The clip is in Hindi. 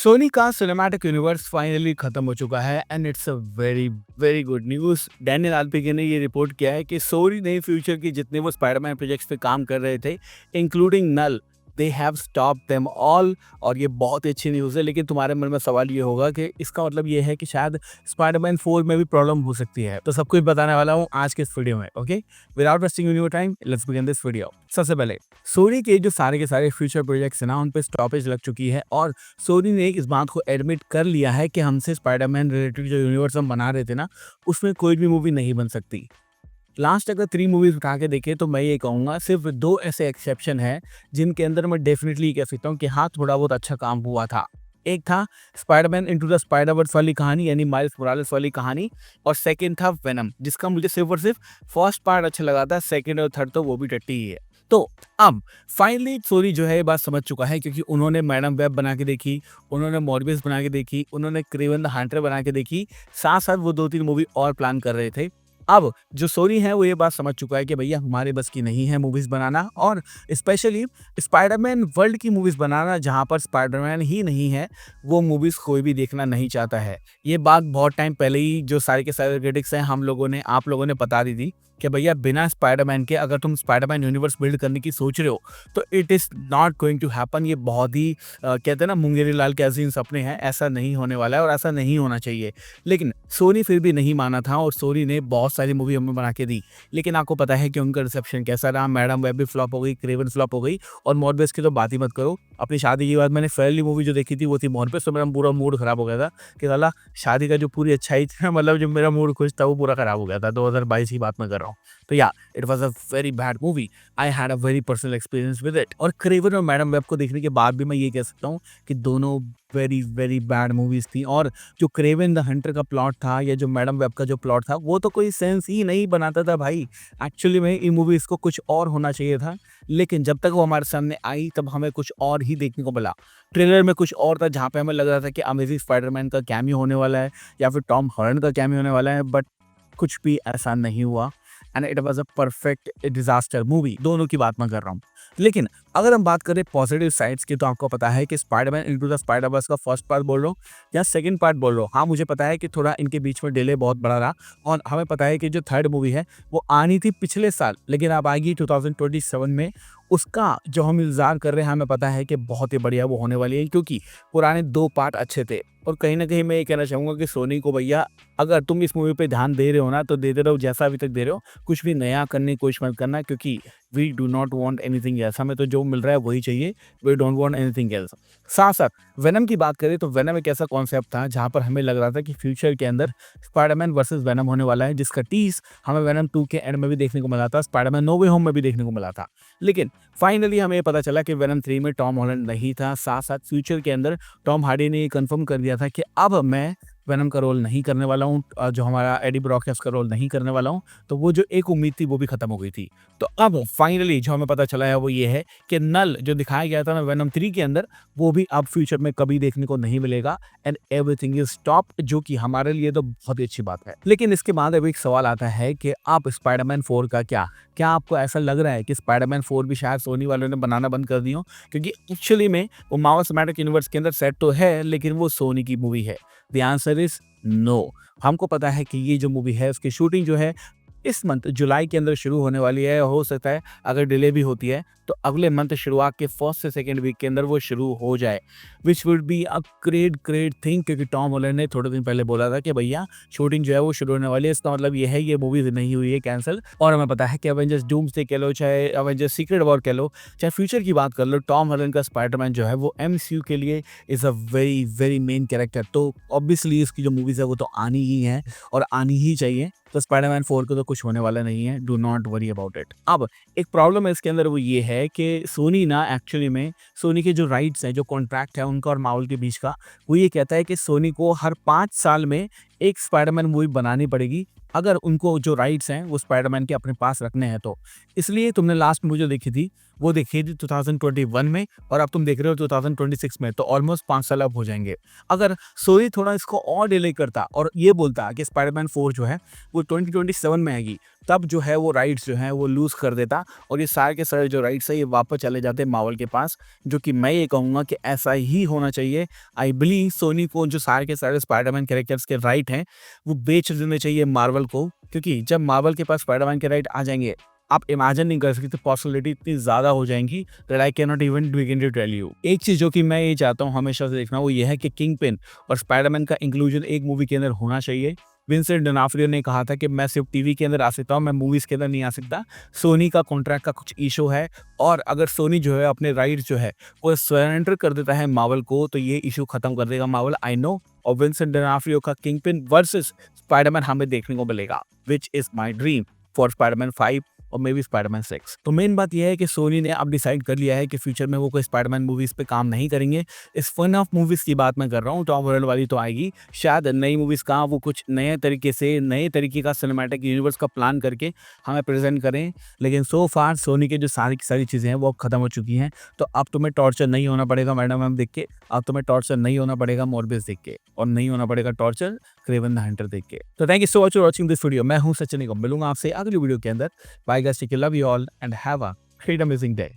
सोनी का सिनेमैटिक यूनिवर्स फाइनली खत्म हो चुका है and it's a very very good news. Daniel आलपिगे ने ये रिपोर्ट किया है कि सोनी ने फ्यूचर की जितने वो स्पाइडरमैन प्रोजेक्ट्स पे काम कर रहे थे, including null, they have stop them all. और ये बहुत ही अच्छी न्यूज़ है, लेकिन तुम्हारे मन में सवाल ये होगा कि इसका मतलब ये है कि शायद स्पाइडरमैन 4 में भी प्रॉब्लम हो सकती है। तो सब कुछ बताने वाला हूँ आज के इस वीडियो में। Okay, without wasting your time, let's begin this video. सबसे पहले सोनी के जो सारे के सारे फ्यूचर प्रोजेक्ट्स हैं ना, उन पे स्टॉपेज लग चुकी है और सोनी ने इस बात को एडमिट कर लिया है कि हमसे स्पाइडरमैन रिलेटेड जो यूनिवर्स हम बना रहे थे ना, उसमें कोई भी मूवी नहीं बन सकती। लास्ट अगर 3 मूवीज उठा के देखें तो मैं ये कहूँगा सिर्फ 2 ऐसे एक्सेप्शन हैं जिनके अंदर मैं डेफिनेटली कह सकता हूँ कि हाँ, थोड़ा बहुत अच्छा काम हुआ था। एक था स्पाइडरमैन इनटू द स्पाइडरवर्स वाली कहानी, यानी माइल्स मोरालेस वाली कहानी, और सेकंड था वेनम, जिसका मुझे सिर्फ और सिर्फ फर्स्ट पार्ट अच्छा लगा था, सेकंड और थर्ड तो वो भी टट्टी ही है। तो अब फाइनली सोनी जो है ये बात समझ चुका है, क्योंकि उन्होंने मैडम वेब बना के देखी, उन्होंने मॉर्बियस बना के देखी, उन्होंने क्रेवन द हंटर बना के देखी, साथ साथ वो 2-3 मूवी और प्लान कर रहे थे। अब जो सोनी है वो ये बात समझ चुका है कि भैया हमारे बस की नहीं है मूवीज बनाना, और स्पेशली स्पाइडरमैन वर्ल्ड की मूवीज बनाना जहां पर स्पाइडरमैन ही नहीं है, वो मूवीज कोई भी देखना नहीं चाहता है। ये बात बहुत टाइम पहले ही जो सारे के सारे क्रिटिक्स हैं हम लोगों ने, आप लोगों ने बता दी थी कि भैया बिना स्पाइडरमैन के अगर तुम स्पाइडरमैन यूनिवर्स बिल्ड करने की सोच रहे हो तो it is not going to happen. ये बहुत ही कहते हैं ना, मुंगेरी लाल के अजीम सपने हैं, ऐसा नहीं होने वाला है और ऐसा नहीं होना चाहिए। लेकिन सोनी फिर भी नहीं माना था और सोनी ने बहुत सारी मूवी हमें बना के दी। लेकिन आपको पता है कि उनका रिसेप्शन कैसा रहा। मैडम वेब भी फ्लॉप हो गई, क्रेवन फ्लॉप हो गई, और मॉर्बियस की तो बात ही मत करो। अपनी शादी के बाद मैंने पहली मूवी जो देखी थी वो थी मॉर्बियस, तो मेरा पूरा मूड खराब हो गया था कि साला शादी का जो पूरी अच्छाई थी, मतलब जो मेरा मूड खुश था वो पूरा खराब हो गया था। 2022 की बात मैं कर रहा हूँ। तो या it was a very bad movie. I had a very personal experience with it. और क्रेवन और मैडम वेब को देखने के बाद भी मैं ये कह सकता हूँ कि दोनों वेरी वेरी बैड मूवीज थी। और जो क्रेवन द हंटर का प्लॉट था या जो मैडम वेब का जो प्लॉट था, वो तो कोई सेंस ही नहीं बनाता था भाई। एक्चुअली में इन मूवीज को कुछ और होना चाहिए था, लेकिन जब तक वो हमारे सामने आई तब हमें कुछ और ही देखने को मिला। ट्रेलर में कुछ और था, जहाँ पे हमें लग रहा था कि अमेजिंग स्पाइडरमैन का कैमियो होने वाला है या फिर टॉम हॉलैंड का कैमियो होने वाला है, बट कुछ भी ऐसा नहीं हुआ। And it was a perfect disaster movie. दोनों की बात मैं कर रहा हूँ। लेकिन अगर हम बात करें पॉजिटिव साइड्स की, तो आपको पता है कि स्पाइडरमैन इनटू द स्पाइडरवर्स का फर्स्ट पार्ट बोल रहा हूँ या सेकंड पार्ट बोल रहा हूँ, हाँ मुझे पता है कि थोड़ा इनके बीच में डिले बहुत बड़ा रहा। और हमें पता है कि जो थर्ड मूवी है वो आनी थी पिछले साल, लेकिन अब आएगी 2027 में। उसका जो हम इंतजार कर रहे हैं, हमें पता है कि बहुत ही बढ़िया वो होने वाली है, क्योंकि पुराने 2 पार्ट अच्छे थे। और कहीं ना कहीं मैं ये कहना चाहूंगा कि सोनी को, भैया अगर तुम इस मूवी पे ध्यान दे रहे हो ना, तो देते रहो जैसा अभी तक दे रहे हो, कुछ भी नया करने की कोशिश मत करना, क्योंकि we do not want anything else. हमें तो जो मिल रहा है वही चाहिए, we don't want anything else. साथ साथ वेनम की बात करें तो वेनम एक ऐसा कॉन्सेप्ट था जहां पर हमें लग रहा था कि फ्यूचर के अंदर स्पाइडरमैन वर्सेस वेनम होने वाला है, जिसका टीज हमें वेनम 2 के एंड में भी देखने को मिला था, स्पाइडरमैन नो वे होम में भी देखने को मिला था। लेकिन फाइनली हमें पता चला कि वेनम 3 में टॉम हॉलैंड नहीं था। साथ साथ फ्यूचर के अंदर टॉम हार्डी ने ये कंफर्म कर दिया था कि अब मैं वेनम का रोल नहीं करने वाला हूँ, जो हमारा एडी ब्रॉक है उसका रोल नहीं करने वाला हूँ। तो वो जो एक उम्मीद थी वो भी खत्म हो गई थी। तो अब फाइनली जो हमें पता चला है वो ये है कि नल जो दिखाया गया था ना वेनम 3 के अंदर, वो भी अब फ्यूचर में कभी देखने को नहीं मिलेगा एंड एवरीथिंग इज स्टॉप, जो कि हमारे लिए तो बहुत ही अच्छी बात है। लेकिन इसके बाद अब एक सवाल आता है कि आप स्पाइडरमैन 4 का क्या आपको ऐसा लग रहा है कि स्पाइडरमैन 4 भी शायद सोनी वालों ने बनाना बंद कर दी हो? क्योंकि एक्चुअली में वो मार्वल सिनेमैटिक यूनिवर्स के अंदर सेट तो है, लेकिन वो सोनी की मूवी है। The answer is no. हमको पता है कि ये जो मूवी है उसकी शूटिंग जो है इस मंथ जुलाई के अंदर शुरू होने वाली है। हो सकता है अगर डिले भी होती है तो अगले मंथ शुरुआत के फर्स्ट से सेकंड वीक के अंदर वो शुरू हो जाए, which would be a great great thing. क्योंकि टॉम हॉलैंड ने थोड़े दिन पहले बोला था कि भैया शूटिंग जो है वो शुरू होने वाली है। इसका मतलब ये है ये मूवी नहीं हुई है कैंसिल। और हमें पता है कि एवेंजर्स डूम्सडे कह लो, चाहे एवेंजर्स सीक्रेट वॉर कह लो, चाहे फ्यूचर की बात कर लो, टॉम हॉलैंड का स्पाइडरमैन जो है वो एमसीयू के लिए is a very very main character. तो ऑब्वियसली इसकी जो मूवीज है वो तो आनी ही है और आनी ही चाहिए। तो स्पाइडरमैन 4 को तो कुछ होने वाला नहीं है, do not worry about it. अब एक प्रॉब्लम है इसके अंदर, वो ये है कि सोनी ना एक्चुअली में सोनी के जो राइट्स हैं, जो कॉन्ट्रैक्ट है उनका और मार्वल के बीच का, वो ये कहता है कि सोनी को हर 5 साल में एक स्पाइडरमैन मूवी बनानी पड़ेगी, अगर उनको जो राइट्स हैं वो स्पाइडरमैन के अपने पास रखने हैं तो। इसलिए तुमने लास्ट मूवी जो देखी थी, वो देखी थी 2021 में और अब तुम देख रहे हो 2026 में, तो ऑलमोस्ट 5 साल अब हो जाएँगे। अगर सोनी थोड़ा इसको और डिले करता और ये बोलता कि स्पाइडरमैन 4 जो है वो 2027 में आएगी, तब जो है वो राइट्स जो हैं वो लूज़ कर देता और ये सारे के सारे जो राइट्स हैं ये वापस चले जाते मार्वल के पास, जो कि मैं ये कहूँगा कि ऐसा ही होना चाहिए। आई बिलीव सोनी को जो सारे के सारे स्पाइडरमैन कैरेक्टर्स के राइट हैं, वो बेच देने चाहिए मार्वल को, क्योंकि जब मार्वल के पास स्पाइडरमैन के राइट आ जाएँगे, आप इमेजिन नहीं कर सकते, पॉसिबिलिटी इतनी ज़्यादा हो जाएँगी that I can not even begin to tell you. एक चीज़ जो कि मैं ये चाहता हूँ हमेशा से देखना, वो ये है कि किंगपिन और स्पाइडरमैन का इंक्लूजन एक मूवी के अंदर होना चाहिए। विंसेंट डोनाफ्रियो ने कहा था कि मैं सिर्फ टीवी के अंदर आ सकता हूँ, मैं मूवीज़ के अंदर नहीं आ सकता। सोनी का कॉन्ट्रैक्ट का कुछ इश्यू है और अगर सोनी जो है अपने राइट्स जो है वो सरेंडर कर देता है मार्वल को, तो ये इश्यू खत्म कर देगा मार्वल, आई नो। और विंसेंट डोनाफ्रियो का किंगपिन वर्सेस स्पाइडरमैन हमें देखने को मिलेगा, which is my dream for Spiderman 5 और मे बी स्पाइडरमैन 6। तो मेन बात यह है कि सोनी ने अब डिसाइड कर लिया है कि फ्यूचर में वो कोई स्पाइडरमैन मूवीज़ पे काम नहीं करेंगे। इस फन ऑफ मूवीज़ की बात मैं कर रहा हूँ, टॉम हॉलैंड वाली तो आएगी, शायद नई मूवीज़ का वो कुछ नए तरीके से, नए तरीके का सिनेमैटिक यूनिवर्स का प्लान करके हमें प्रेज़ेंट करें। लेकिन सो फार सोनी के जो सारी की सारी चीज़ें हैं वो अब खत्म हो चुकी हैं। तो अब तुम्हें टॉर्चर नहीं होना पड़ेगा मैडम मैम देख के, अब तुम्हें टॉर्चर नहीं होना पड़ेगा मॉर्बियस देख के, और नहीं होना पड़ेगा टॉर्चर क्रेवन द हंटर देख के। तो thank you so much for watching this video. मैं हूँ सचिन निगम, मिलूंगा आपसे अगली वीडियो के अंदर। Bye guys, take care, love you all and have a great amazing day.